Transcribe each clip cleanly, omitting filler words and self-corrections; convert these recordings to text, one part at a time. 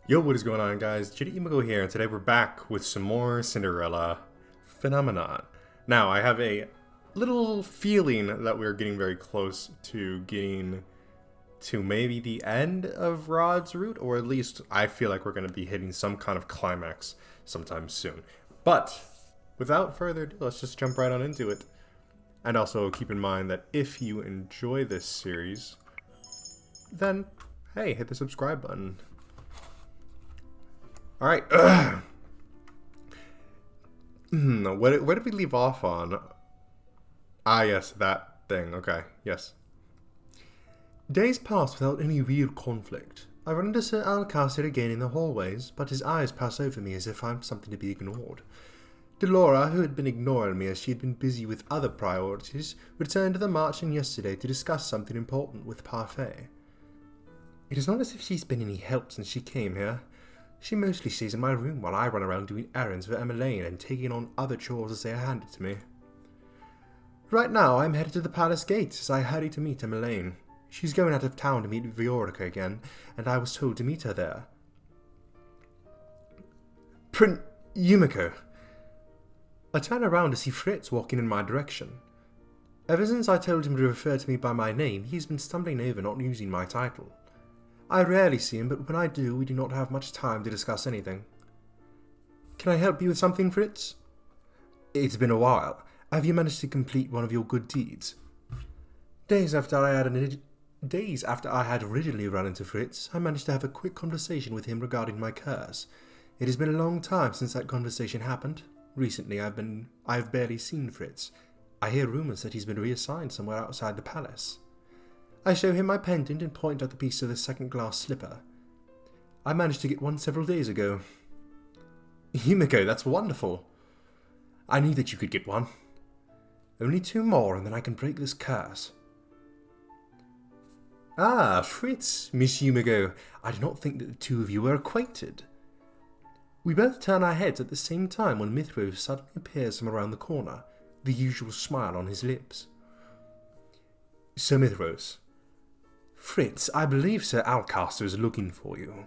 Yo, what is going on, guys? J.Yumeko here, and today we're back with some more Cinderella phenomenon. Now, I have a little feeling that we're getting very close to getting to maybe the end of Rod's route, or at least I feel like we're going to be hitting some kind of climax sometime soon. But without further ado, let's just jump right on into it. And also keep in mind that if you enjoy this series, then hey, hit the subscribe button. Alright. Where did we leave off on? Ah, yes, that thing. Okay, yes. Days passed without any real conflict. I run into Sir Alcaster again in the hallways, but his eyes pass over me as if I'm something to be ignored. Delora, who had been ignoring me as she had been busy with other priorities, returned to the marching yesterday to discuss something important with Parfait. It is not as if she's been any help since she came here. She mostly stays in my room while I run around doing errands for Emmeline and taking on other chores as they are handed to me. Right now, I'm headed to the palace gates as I hurry to meet Emmeline. She's going out of town to meet Viorica again, and I was told to meet her there. Prince Yumeko. I turn around to see Fritz walking in my direction. Ever since I told him to refer to me by my name, he's been stumbling over not using my title. I rarely see him, but when I do, we do not have much time to discuss anything. Can I help you with something, Fritz? It's been a while. Have you managed to complete one of your good deeds? Days after I had originally run into Fritz, I managed to have a quick conversation with him regarding my curse. It has been a long time since that conversation happened. Recently, I've barely seen Fritz. I hear rumors that he's been reassigned somewhere outside the palace. I show him my pendant and point out the piece of the second glass slipper. I managed to get one several days ago. Yumeko, that's wonderful. I knew that you could get one. Only 2 more and then I can break this curse. Ah, Fritz, Miss Yumeko, I did not think that the two of you were acquainted. We both turn our heads at the same time when Mithros suddenly appears from around the corner, the usual smile on his lips. Sir Mithros. Fritz, I believe Sir Alcaster is looking for you.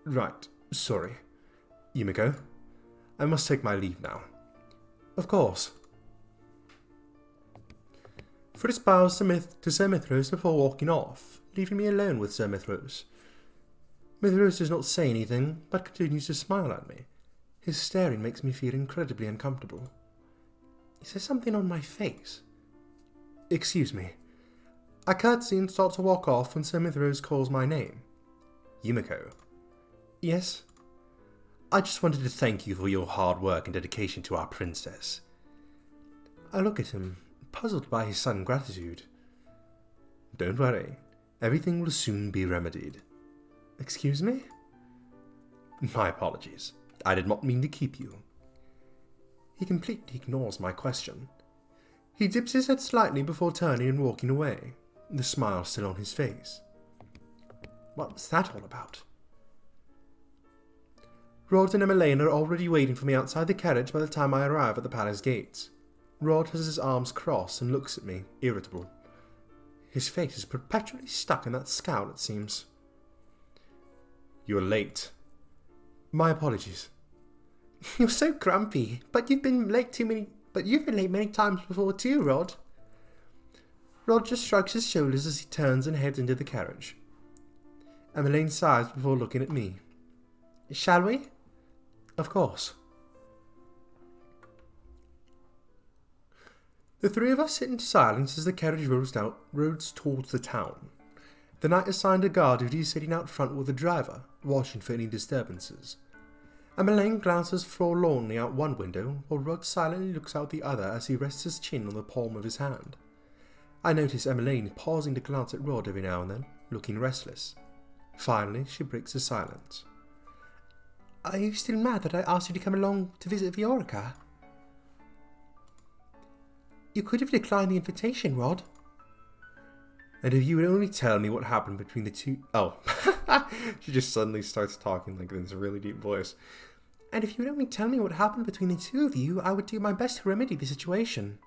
Right, sorry. Yumeko, I must take my leave now. Of course. Fritz bows to Sir Mithros before walking off, leaving me alone with Sir Mithros. Mithros does not say anything, but continues to smile at me. His staring makes me feel incredibly uncomfortable. Is there something on my face? Excuse me. I curtsy and start to walk off when Sir Mithros calls my name. Yumeko. Yes? I just wanted to thank you for your hard work and dedication to our princess. I look at him, puzzled by his sudden gratitude. Don't worry, everything will soon be remedied. Excuse me? My apologies. I did not mean to keep you. He completely ignores my question. He dips his head slightly before turning and walking away, the smile still on his face. What was that all about? Rod and Emmeline are already waiting for me outside the carriage by the time I arrive at the palace gates. Rod has his arms crossed and looks at me, irritable. His face is perpetually stuck in that scowl, it seems. You're late. My apologies. You're so grumpy, but you've been late many times before too, Rod. Rod just shrugs his shoulders as he turns and heads into the carriage. Emmeline sighs before looking at me. Shall we? Of course. The three of us sit in silence as the carriage roads towards the town. The knight assigned to guard duty is sitting out front with the driver, watching for any disturbances. Emmeline glances forlornly out one window, while Rod silently looks out the other as he rests his chin on the palm of his hand. I notice Emmeline pausing to glance at Rod every now and then, looking restless. Finally, she breaks the silence. Are you still mad that I asked you to come along to visit Viorica? You could have declined the invitation, Rod. And if you would only tell me what happened between the two... Oh, she just suddenly starts talking like in this really deep voice. And if you would only tell me what happened between the two of you, I would do my best to remedy the situation.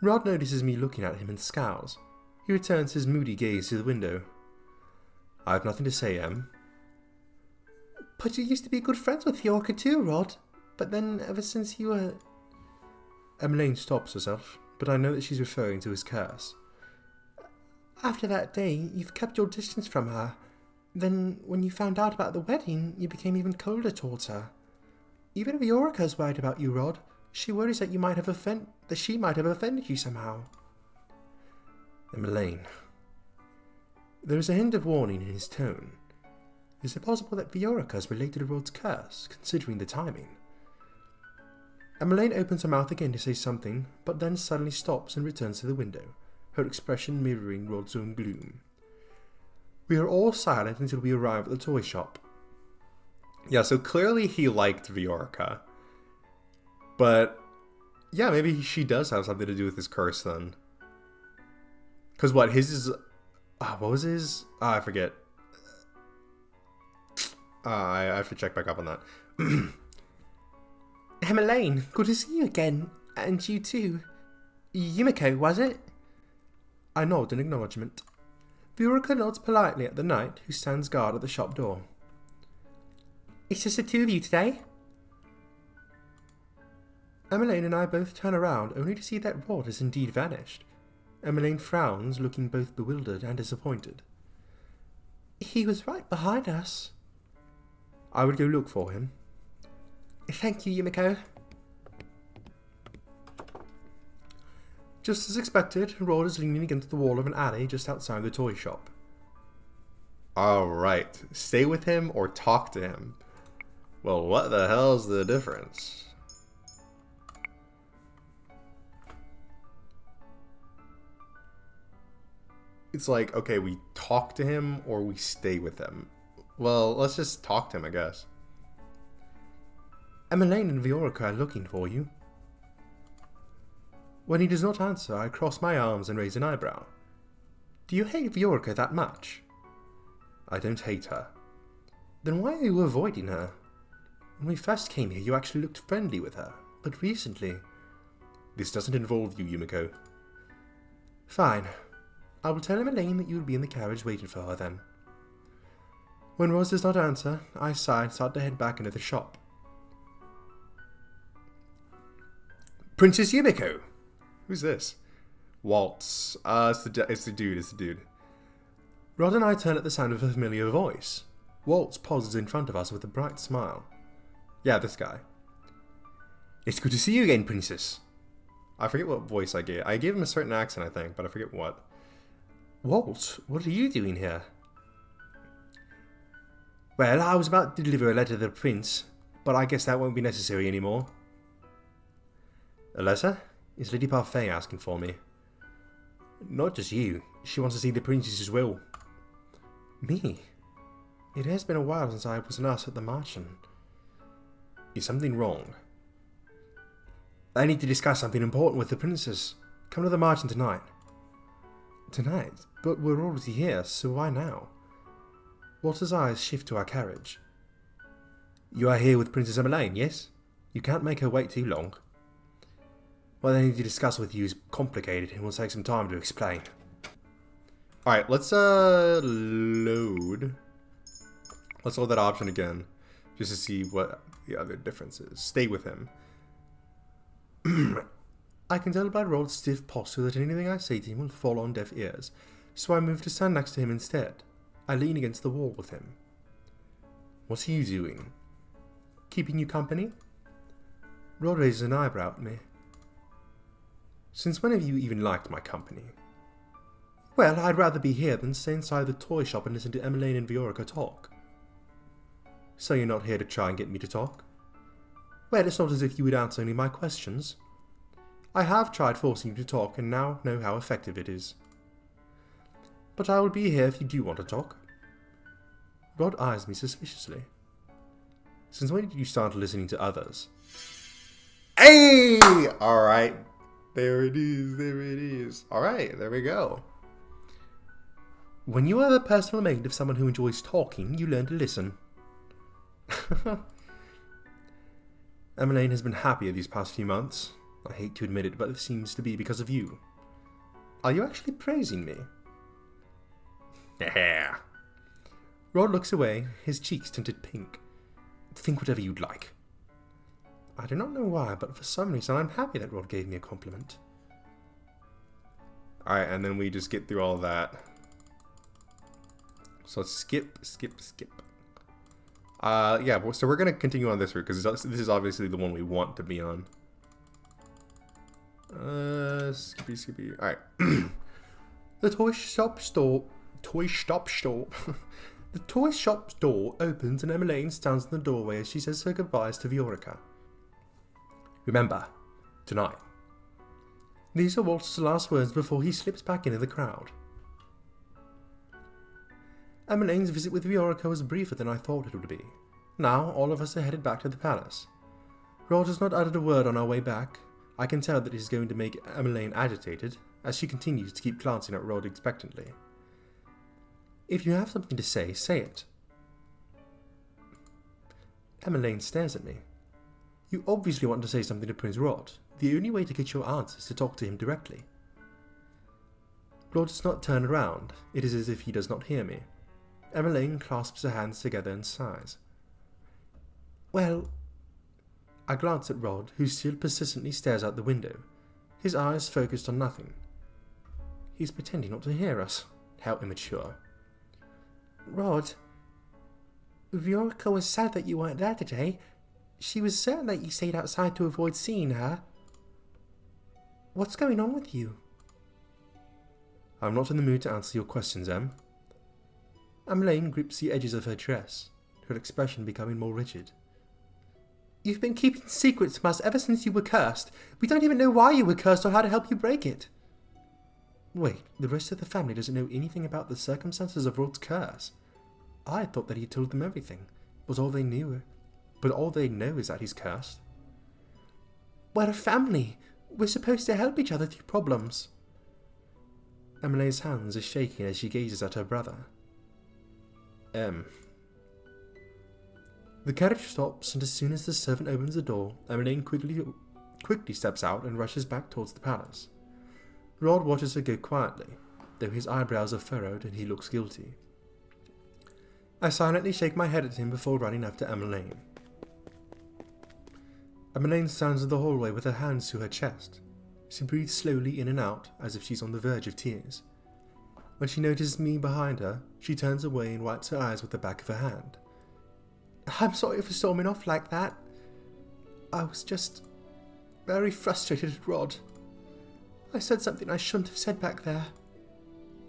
Rod notices me looking at him and scowls. He returns his moody gaze to the window. I have nothing to say, Em. But you used to be good friends with Fiorca too, Rod. But then, ever since you were... Emmeline stops herself, but I know that she's referring to his curse. After that day, you've kept your distance from her. Then, when you found out about the wedding, you became even colder towards her. Even Fiorca's worried about you, Rod. She worries that she might have offended you somehow. Emmeline. There is a hint of warning in his tone. Is it possible that Fiorca is related to Rod's curse, considering the timing? Emmeline opens her mouth again to say something, but then suddenly stops and returns to the window, her expression mirroring Rod's own gloom. We are all silent until we arrive at the toy shop. Yeah, so clearly he liked Fiorca. But, yeah, maybe she does have something to do with his curse then. Because what, his is... what was his? I forget. I have to check back up on that. Emmeline, good to see you again. And you too. Yumeko, was it? I nod in acknowledgement. Fiorca nods politely at the knight who stands guard at the shop door. It's just the two of you today? Emmeline and I both turn around only to see that Rod has indeed vanished. Emmeline frowns, looking both bewildered and disappointed. He was right behind us. I would go look for him. Thank you, Yumeko. Just as expected, Rod is leaning against the wall of an alley just outside the toy shop. Alright, stay with him or talk to him. Well, what the hell's the difference? It's like, okay, we talk to him or we stay with him. Well, let's just talk to him, I guess. Emmeline and Fiorca are looking for you. When he does not answer, I cross my arms and raise an eyebrow. Do you hate Fiorca that much? I don't hate her. Then why are you avoiding her? When we first came here, you actually looked friendly with her, but recently... This doesn't involve you, Yumeko. Fine. I will tell Emmeline that you will be in the carriage waiting for her then. When Rose does not answer, I sigh and start to head back into the shop. Princess Yumeko! Who's this? Waltz. It's the dude. Rod and I turn at the sound of a familiar voice. Waltz pauses in front of us with a bright smile. Yeah, this guy. It's good to see you again, Princess. I forget what voice I gave. I gave him a certain accent, I think, but I forget what. Waltz, what are you doing here? Well, I was about to deliver a letter to the prince, but I guess that won't be necessary anymore. A letter? Is Lady Parfait asking for me? Not just you. She wants to see the princess as well. Me? It has been a while since I was an ass at the Martian. Is something wrong? I need to discuss something important with the princess. Come to the Martian tonight. Tonight? But we're already here, so why now? Walter's eyes shift to our carriage. You are here with Princess Emmeline, yes? You can't make her wait too long. What I need to discuss with you is complicated and will take some time to explain. Alright, let's load. Let's load that option again, just to see what the other difference is. Stay with him. I can tell by Rod's stiff posture that anything I say to him will fall on deaf ears, so I move to stand next to him instead. I lean against the wall with him. What are you doing? Keeping you company? Rod raises an eyebrow at me. Since when have you even liked my company? Well, I'd rather be here than stay inside the toy shop and listen to Emmeline and Fiorca talk. So you're not here to try and get me to talk? Well, it's not as if you would answer any of my questions. I have tried forcing you to talk and now know how effective it is. But I will be here if you do want to talk. Rod eyes me suspiciously. Since when did you start listening to others? Hey! Alright. There it is. Alright, there we go. When you are the personal maid of someone who enjoys talking, you learn to listen. Emmeline has been happier these past few months. I hate to admit it, but it seems to be because of you. Are you actually praising me? Yeah. Rod looks away, his cheeks tinted pink. think whatever you'd like. I do not know why, but for some reason I'm happy that Rod gave me a compliment. Alright, and then we just get through all of that. So skip. Yeah, so we're going to continue on this route, because this is obviously the one we want to be on. Skippy. Alright. The toy shop door opens and Emmeline stands in the doorway as she says her goodbyes to Viorica. Remember, tonight. These are Walter's last words before he slips back into the crowd. Emmeline's visit with Viorica was briefer than I thought it would be. Now, all of us are headed back to the palace. Rod has not uttered a word on our way back. I can tell that it is going to make Emmeline agitated, as she continues to keep glancing at Rod expectantly. If you have something to say, say it. Emmeline stares at me. You obviously want to say something to Prince Rod. The only way to get your answer is to talk to him directly. Rod does not turn around. It is as if he does not hear me. Emmeline clasps her hands together and sighs. Well, I glance at Rod, who still persistently stares out the window, his eyes focused on nothing. He's pretending not to hear us. How immature. Rod, Viorica was sad that you weren't there today. She was certain that you stayed outside to avoid seeing her. What's going on with you? I'm not in the mood to answer your questions, Em. Emmeline grips the edges of her dress, her expression becoming more rigid. You've been keeping secrets from us ever since you were cursed. We don't even know why you were cursed or how to help you break it. Wait, the rest of the family doesn't know anything about the circumstances of Rod's curse. I thought that he told them everything, but all they know is that he's cursed. We're a family. We're supposed to help each other through problems. Emmeline's hands are shaking as she gazes at her brother. The carriage stops, and as soon as the servant opens the door, Emmeline quickly steps out and rushes back towards the palace. Rod watches her go quietly, though his eyebrows are furrowed and he looks guilty. I silently shake my head at him before running after Emmeline. Emmeline stands in the hallway with her hands to her chest. She breathes slowly in and out, as if she's on the verge of tears. When she notices me behind her, she turns away and wipes her eyes with the back of her hand. I'm sorry for storming off like that. I was just very frustrated at Rod. I said something I shouldn't have said back there.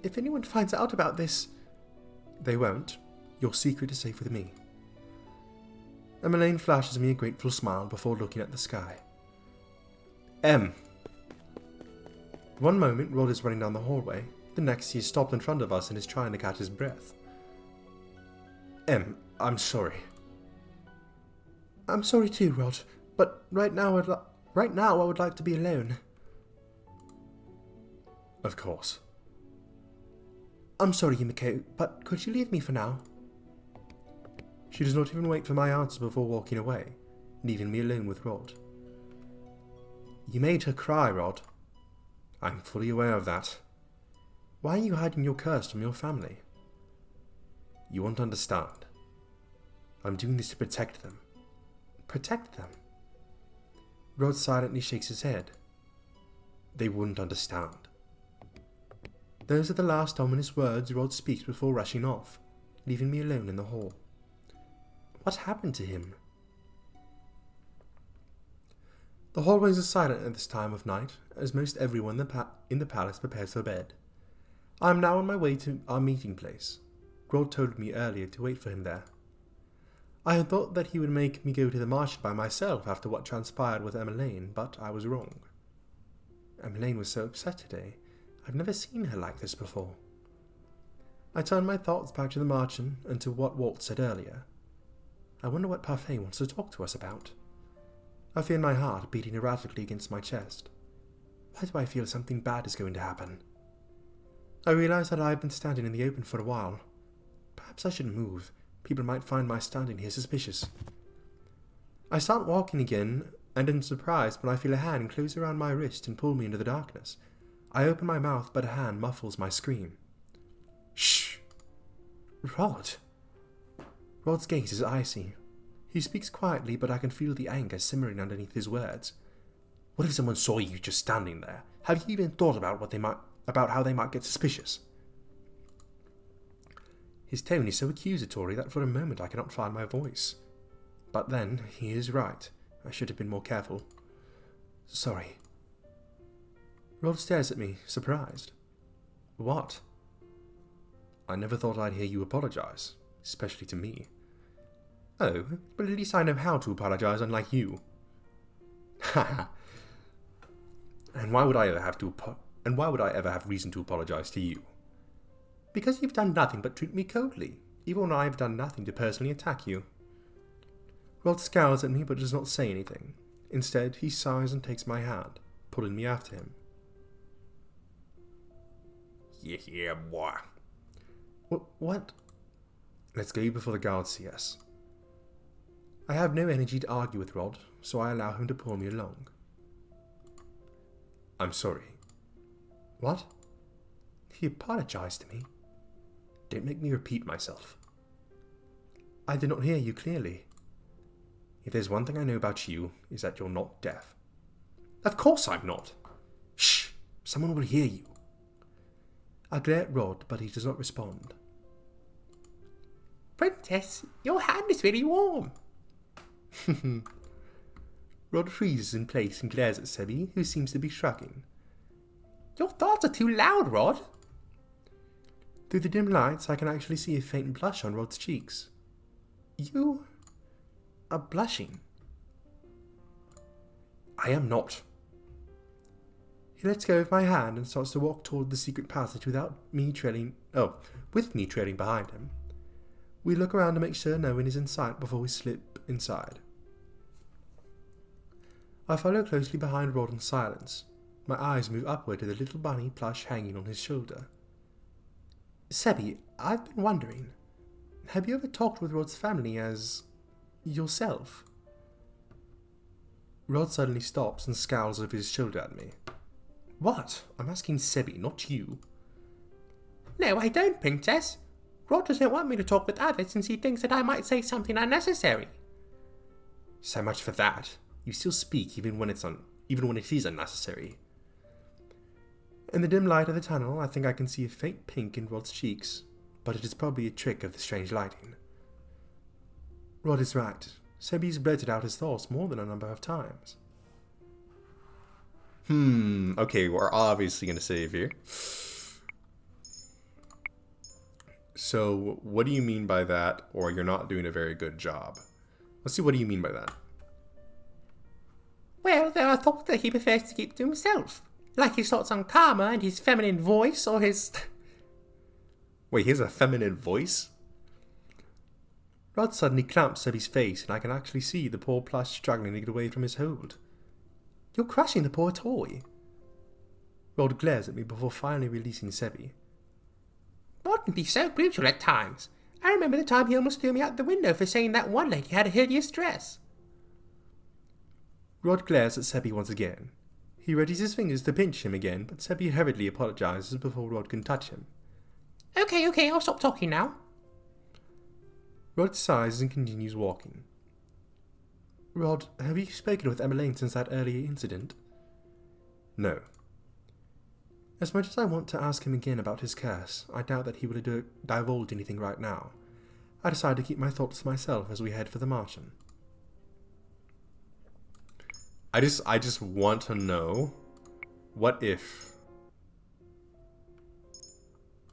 If anyone finds out about this... They won't. Your secret is safe with me. Emmeline flashes me a grateful smile before looking at the sky. One moment, Rod is running down the hallway. The next, he is stopped in front of us and is trying to catch his breath. I'm sorry. I'm sorry too, Rod. But right now I would like to be alone. Of course. I'm sorry, Yumeko, but could you leave me for now? She does not even wait for my answer before walking away, leaving me alone with Rod. You made her cry, Rod. I'm fully aware of that. Why are you hiding your curse from your family? You won't understand. I'm doing this to protect them. Protect them? Rod silently shakes his head. They wouldn't understand. Those are the last ominous words Rod speaks before rushing off, leaving me alone in the hall. What happened to him? The hallways are silent at this time of night, as most everyone in the palace prepares for bed. I am now on my way to our meeting place. Rod told me earlier to wait for him there. I had thought that he would make me go to the market by myself after what transpired with Emmeline, but I was wrong. Emmeline was so upset today. I've never seen her like this before. I turned my thoughts back to the marching and to what Walt said earlier. I wonder what Parfait wants to talk to us about. I feel my heart beating erratically against my chest. Why do I feel something bad is going to happen? I realize that I have been standing in the open for a while. Perhaps I should move. People might find my standing here suspicious. I start walking again, and am surprised when I feel a hand close around my wrist and pull me into the darkness. I open my mouth, but a hand muffles my scream. Shh! Rod! Rod's gaze is icy. He speaks quietly, but I can feel the anger simmering underneath his words. What if someone saw you just standing there? Have you even thought about how they might get suspicious? His tone is so accusatory that for a moment I cannot find my voice. But then, he is right. I should have been more careful. Sorry. Rod stares at me, surprised. What? I never thought I'd hear you apologize, especially to me. Oh, but at least I know how to apologize, unlike you. Haha. And why would I ever have reason to apologize to you? Because you've done nothing but treat me coldly, even when I have done nothing to personally attack you. Rod scowls at me but does not say anything. Instead, he sighs and takes my hand, pulling me after him. Yeah, boy. What? Let's go before the guards see us. I have no energy to argue with Rod, so I allow him to pull me along. I'm sorry. What? He apologized to me. Don't make me repeat myself. I did not hear you clearly. If there's one thing I know about you, is that you're not deaf. Of course I'm not. Shh! Someone will hear you. I glare at Rod, but he does not respond. Princess, your hand is very warm. Rod freezes in place and glares at Sebi, who seems to be shrugging. Your thoughts are too loud, Rod. Through the dim lights, I can actually see a faint blush on Rod's cheeks. You are blushing. I am not. He lets go of my hand and starts to walk toward the secret passage with me trailing behind him. We look around to make sure no one is in sight before we slip inside. I follow closely behind Rod in silence. My eyes move upward to the little bunny plush hanging on his shoulder. Sebi, I've been wondering, have you ever talked with Rod's family as yourself? Rod suddenly stops and scowls over his shoulder at me. What? I'm asking Sebi, not you. No, I don't, Princess. Rod doesn't want me to talk with others since he thinks that I might say something unnecessary. So much for that. You still speak even when it is unnecessary. In the dim light of the tunnel, I think I can see a faint pink in Rod's cheeks, but it is probably a trick of the strange lighting. Rod is right. Sebi's blurted out his thoughts more than a number of times. Okay, we're obviously going to save here. So, what do you mean by that, or you're not doing a very good job? Let's see, what do you mean by that? Well, there are thoughts that he prefers to keep to himself. Like his thoughts on karma and his feminine voice, or his... Wait, he has a feminine voice? Rod suddenly clamps Sebi's face, and I can actually see the poor plush struggling to get away from his hold. You're crushing the poor toy. Rod glares at me before finally releasing Sebi. Rod can be so brutal at times. I remember the time he almost threw me out the window for saying that one lady had a hideous dress. Rod glares at Sebi once again. He readies his fingers to pinch him again, but Sebi hurriedly apologizes before Rod can touch him. Okay, I'll stop talking now. Rod sighs and continues walking. Rod, have you spoken with Emmeline since that earlier incident? No. As much as I want to ask him again about his curse, I doubt that he would divulge anything right now. I decide to keep my thoughts to myself as we head for the Martian. I just want to know, what if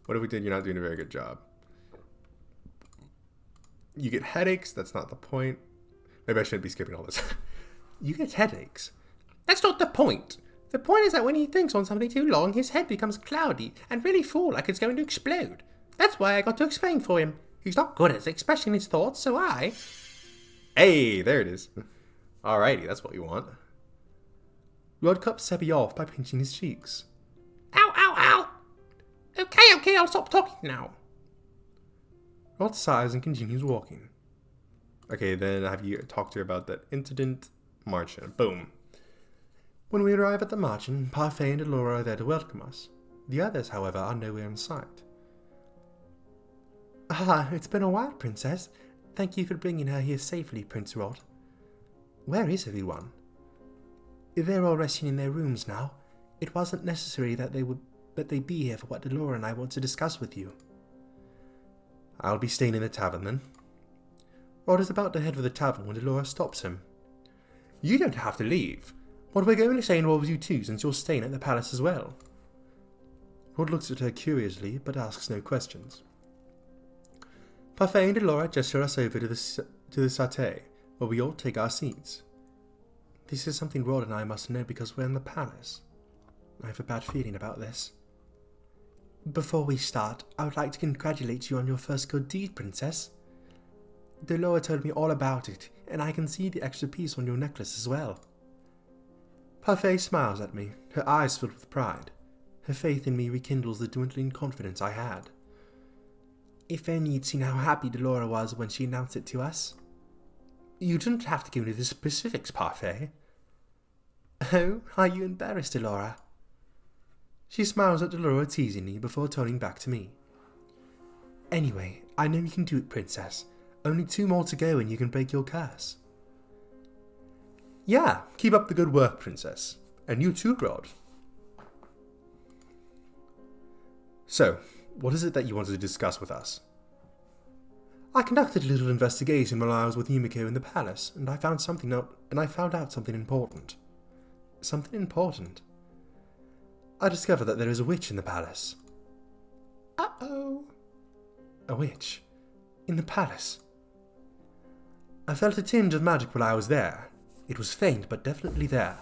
we did you're not doing a very good job? You get headaches, that's not the point. Maybe I shouldn't be skipping all this. You get headaches? That's not the point. The point is that when he thinks on something too long, his head becomes cloudy and really full like it's going to explode. That's why I got to explain for him. He's not good at expressing his thoughts, so I... Hey, there it is. Alrighty, that's what you want. Rod cuts Sebi off by pinching his cheeks. Ow! Okay, I'll stop talking now. Rod sighs and continues walking. Okay, then have you talked to her about that incident? Martian. Boom. When we arrive at the Martian, Parfait and Allura are there to welcome us. The others, however, are nowhere in sight. Ah, it's been a while, Princess. Thank you for bringing her here safely, Prince Rod. Where is everyone? They're all resting in their rooms now. It wasn't necessary that they be here for what Delora and I want to discuss with you. I'll be staying in the tavern then. Rod is about to head for the tavern when Delora stops him. You don't have to leave. What we're going to say involves you too, since you're staying at the palace as well. Rod looks at her curiously, but asks no questions. Parfait and Delora gesture us over to the satay, where we all take our seats. This is something Rod and I must know because we're in the palace. I have a bad feeling about this. Before we start, I would like to congratulate you on your first good deed, Princess. Delora told me all about it, and I can see the extra piece on your necklace as well. Parfait smiles at me, her eyes filled with pride. Her faith in me rekindles the dwindling confidence I had. If only you'd seen how happy Delora was when she announced it to us. You didn't have to go into the specifics, Parfait. Oh, are you embarrassed, Delora? She smiles at Delora teasingly before turning back to me. Anyway, I know you can do it, Princess. Only 2 more to go and you can break your curse. Yeah, keep up the good work, Princess. And you too, Rod. So, what is it that you wanted to discuss with us? I conducted a little investigation while I was with Yumeko in the palace, and I found out something important. Something important? I discovered that there is a witch in the palace. Uh-oh. A witch? In the palace? I felt a tinge of magic while I was there. It was faint, but definitely there.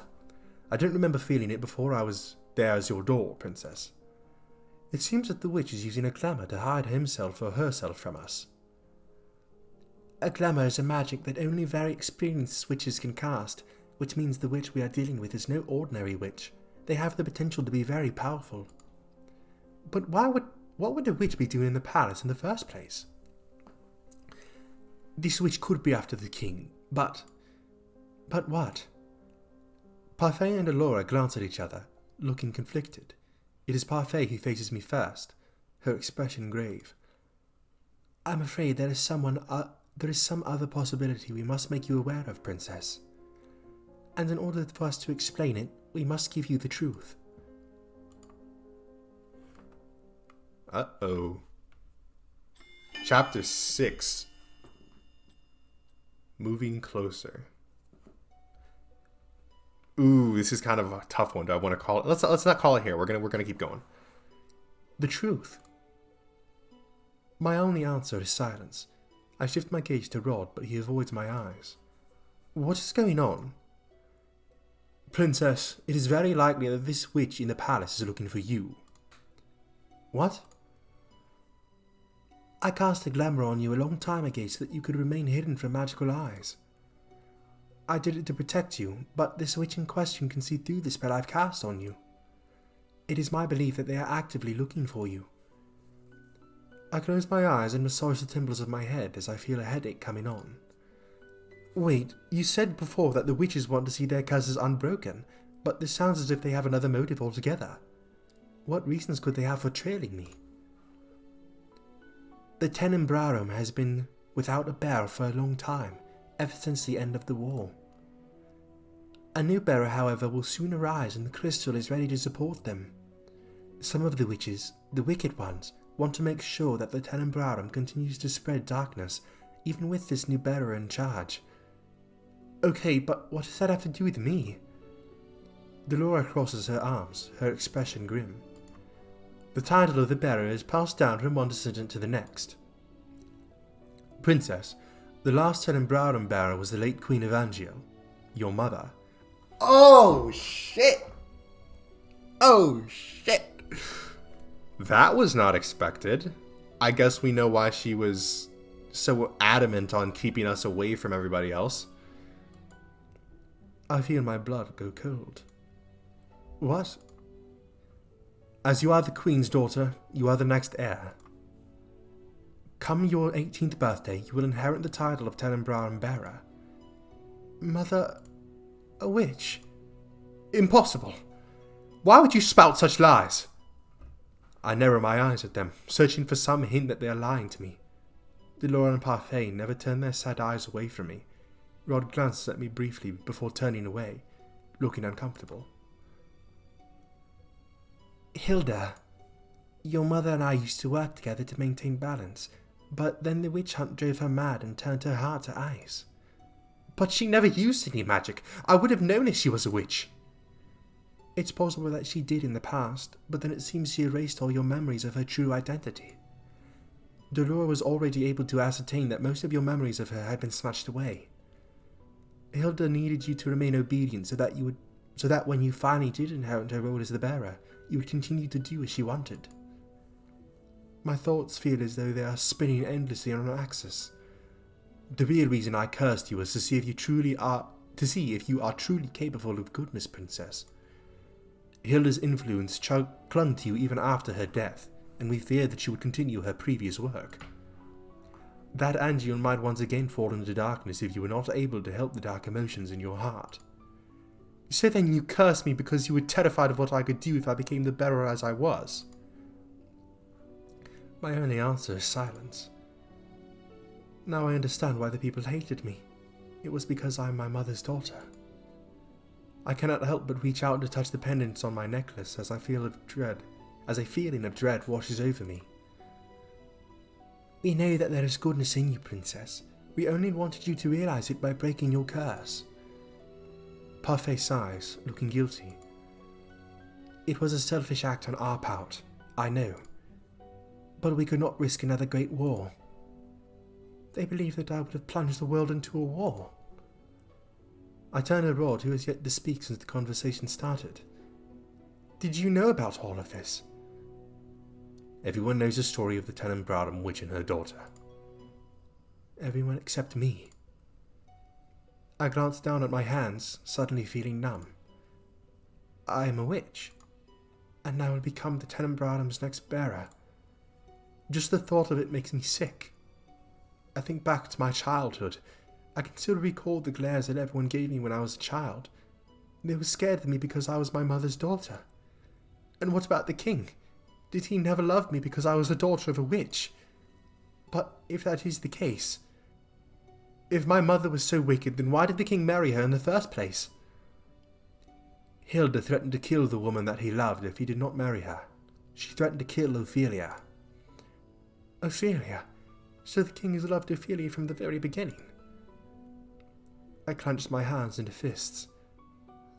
I don't remember feeling it before I was there as your door, Princess. It seems that the witch is using a glamour to hide himself or herself from us. A glamour is a magic that only very experienced witches can cast, which means the witch we are dealing with is no ordinary witch. They have the potential to be very powerful. But what would a witch be doing in the palace in the first place? This witch could be after the king, but what? Parfait and Delora glance at each other, looking conflicted. It is Parfait who faces me first, her expression grave. I'm afraid there is some other possibility we must make you aware of, Princess. And in order for us to explain it, we must give you the truth. Uh-oh. Chapter 6. Moving closer. Ooh, this is kind of a tough one. Do I want to call it? Let's not call it here. We're gonna keep going. The truth. My only answer is silence. I shift my gaze to Rod, but he avoids my eyes. What is going on? Princess, it is very likely that this witch in the palace is looking for you. What? I cast a glamour on you a long time ago so that you could remain hidden from magical eyes. I did it to protect you, but this witch in question can see through the spell I've cast on you. It is my belief that they are actively looking for you. I close my eyes and massage the temples of my head as I feel a headache coming on. Wait, you said before that the witches want to see their curses unbroken, but this sounds as if they have another motive altogether. What reasons could they have for trailing me? The Tenenbrarum has been without a bearer for a long time, ever since the end of the war. A new bearer, however, will soon arise and the crystal is ready to support them. Some of the witches, the wicked ones, want to make sure that the Tenenbrarum continues to spread darkness, even with this new bearer in charge. Okay, but what does that have to do with me? Delora crosses her arms, her expression grim. The title of the bearer is passed down from one descendant to the next. Princess, the last Tenenbrarum bearer was the late Queen of Angio, your mother. Oh, shit! Oh, shit! That was not expected. I guess we know why she was so adamant on keeping us away from everybody else. I feel my blood go cold. What? As you are the Queen's daughter, you are the next heir. Come your 18th birthday, you will inherit the title of Tenenbrarum bearer. Mother... a witch? Impossible! Why would you spout such lies? I narrow my eyes at them, searching for some hint that they are lying to me. Delora and Parfait never turned their sad eyes away from me. Rod glanced at me briefly before turning away, looking uncomfortable. Hilda, your mother and I used to work together to maintain balance, but then the witch hunt drove her mad and turned her heart to ice. But she never used any magic. I would have known if she was a witch. It's possible that she did in the past, but then it seems she erased all your memories of her true identity. Delora was already able to ascertain that most of your memories of her had been snatched away. Hilda needed you to remain obedient so that when you finally did inherit her role as the bearer, you would continue to do as she wanted. My thoughts feel as though they are spinning endlessly on an axis. The real reason I cursed you was to see if you are truly capable of goodness, Princess. Hilda's influence clung to you even after her death, and we feared that she would continue her previous work. That angel might once again fall into darkness if you were not able to help the dark emotions in your heart. So then you cursed me because you were terrified of what I could do if I became the bearer as I was. My only answer is silence. Now I understand why the people hated me. It was because I am my mother's daughter. I cannot help but reach out to touch the pendants on my necklace as a feeling of dread washes over me. We know that there is goodness in you, Princess. We only wanted you to realize it by breaking your curse. Parfait sighs, looking guilty. It was a selfish act on our part, I know. But we could not risk another great war. They believed that I would have plunged the world into a war. I turned to Rod, who has yet to speak since the conversation started. Did you know about all of this? Everyone knows the story of the Tenenbaum witch and her daughter. Everyone except me. I glanced down at my hands, suddenly feeling numb. I am a witch, and I will become the Tenenbaum's next bearer. Just the thought of it makes me sick. I think back to my childhood. I can still recall the glares that everyone gave me when I was a child. They were scared of me because I was my mother's daughter. And what about the king? Did he never love me because I was the daughter of a witch? But if that is the case, if my mother was so wicked, then why did the king marry her in the first place? Hilda threatened to kill the woman that he loved if he did not marry her. She threatened to kill Ophelia. Ophelia? So the king has loved Ophelia from the very beginning? I clenched my hands into fists.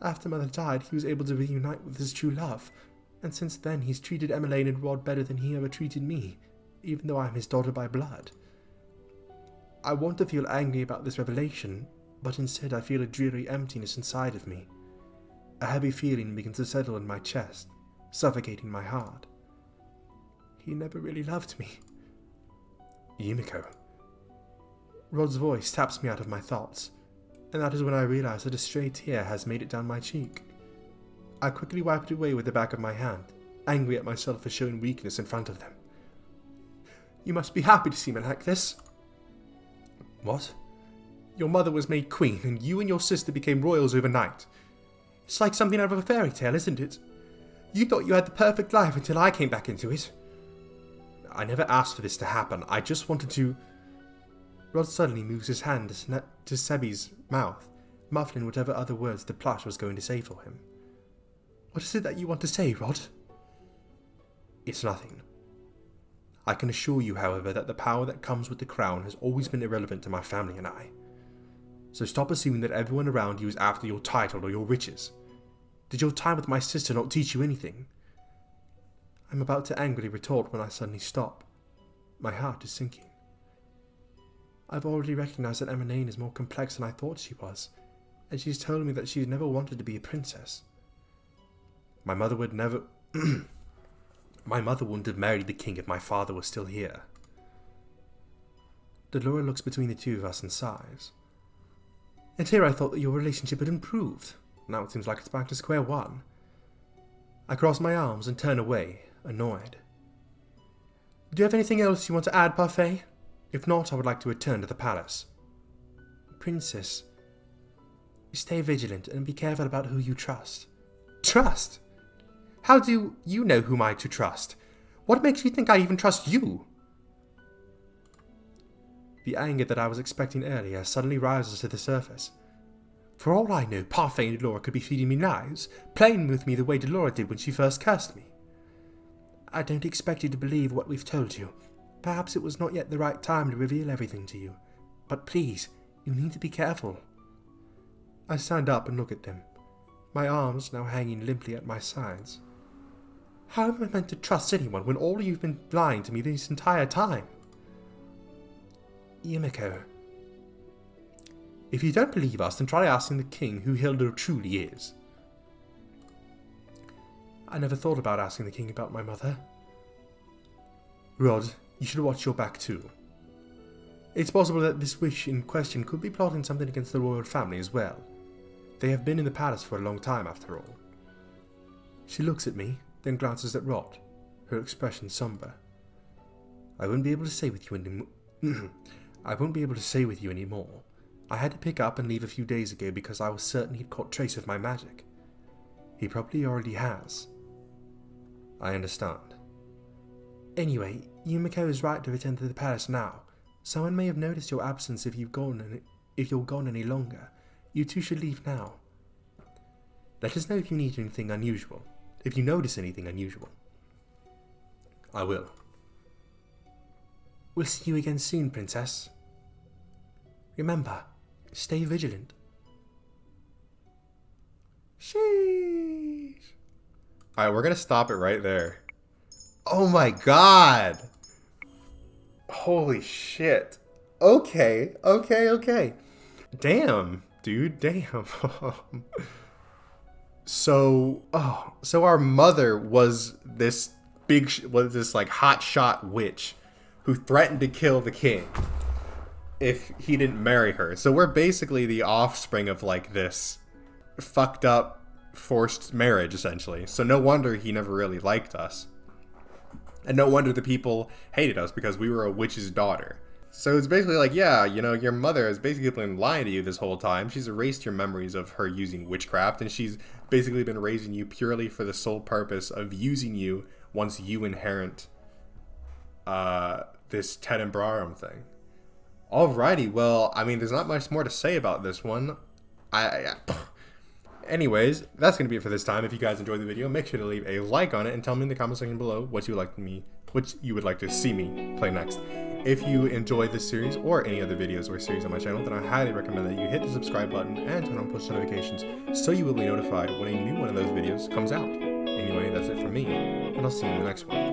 After Mother died, he was able to reunite with his true love, and since then he's treated Emmeline and Rod better than he ever treated me, even though I am his daughter by blood. I want to feel angry about this revelation, but instead I feel a dreary emptiness inside of me. A heavy feeling begins to settle in my chest, suffocating my heart. He never really loved me. Yumeko. Rod's voice taps me out of my thoughts, and that is when I realize that a stray tear has made it down my cheek. I quickly wiped it away with the back of my hand, angry at myself for showing weakness in front of them. You must be happy to see me like this. What? Your mother was made queen, and you and your sister became royals overnight. It's like something out of a fairy tale, isn't it? You thought you had the perfect life until I came back into it. I never asked for this to happen. I just wanted to... Rod suddenly moves his hand to Sebi's mouth, muffling whatever other words the plush was going to say for him. What is it that you want to say, Rod? It's nothing. I can assure you, however, that the power that comes with the crown has always been irrelevant to my family and I. So stop assuming that everyone around you is after your title or your riches. Did your time with my sister not teach you anything? I'm about to angrily retort when I suddenly stop. My heart is sinking. I've already recognized that Emmeline is more complex than I thought she was, and she's told me that she's never wanted to be a princess. My mother would never... My mother wouldn't have married the king if my father was still here. Delora looks between the two of us and sighs. And here I thought that your relationship had improved. Now it seems like it's back to square one. I cross my arms and turn away, annoyed. Do you have anything else you want to add, Parfait? If not, I would like to return to the palace. Princess, stay vigilant and be careful about who you trust. Trust? How do you know whom I am to trust? What makes you think I even trust you? The anger that I was expecting earlier suddenly rises to the surface. For all I know, Parfait and Delora could be feeding me lies, playing with me the way Delora did when she first cursed me. I don't expect you to believe what we've told you. Perhaps it was not yet the right time to reveal everything to you. But please, you need to be careful. I stand up and look at them, my arms now hanging limply at my sides. How am I meant to trust anyone when all you've been lying to me this entire time? Yumeko. If you don't believe us, then try asking the king who Hilda truly is. I never thought about asking the king about my mother. Rod, you should watch your back too. It's possible that this witch in question could be plotting something against the royal family as well. They have been in the palace for a long time after all. She looks at me, then glances at Rod, her expression somber. I won't be able to stay with you anymore. I had to pick up and leave a few days ago because I was certain he'd caught trace of my magic. He probably already has. I understand. Anyway, Yumeko is right to return to the palace now. Someone may have noticed your absence if you're gone any longer. You two should leave now. Let us know if you need anything unusual. If you notice anything unusual. I will. We'll see you again soon, Princess. Remember, stay vigilant. Sheesh. Alright, we're gonna stop it right there. Oh my god! Holy shit. Okay. Damn, dude, damn. So our mother was this like hotshot witch who threatened to kill the king if he didn't marry her. So we're basically the offspring of like this fucked up forced marriage essentially. So no wonder he never really liked us. And no wonder the people hated us because we were a witch's daughter. So it's basically like, yeah, you know, your mother has basically been lying to you this whole time. She's erased your memories of her using witchcraft, and she's basically been raising you purely for the sole purpose of using you once you inherit this Tenebrarum thing. Alrighty, well, I mean, there's not much more to say about this one. Anyways, that's going to be it for this time. If you guys enjoyed the video, make sure to leave a like on it and tell me in the comment section below what you would like to see me play next. If you enjoy this series or any other videos or series on my channel, then I highly recommend that you hit the subscribe button and turn on push notifications so you will be notified when a new one of those videos comes out. Anyway, that's it from me, and I'll see you in the next one.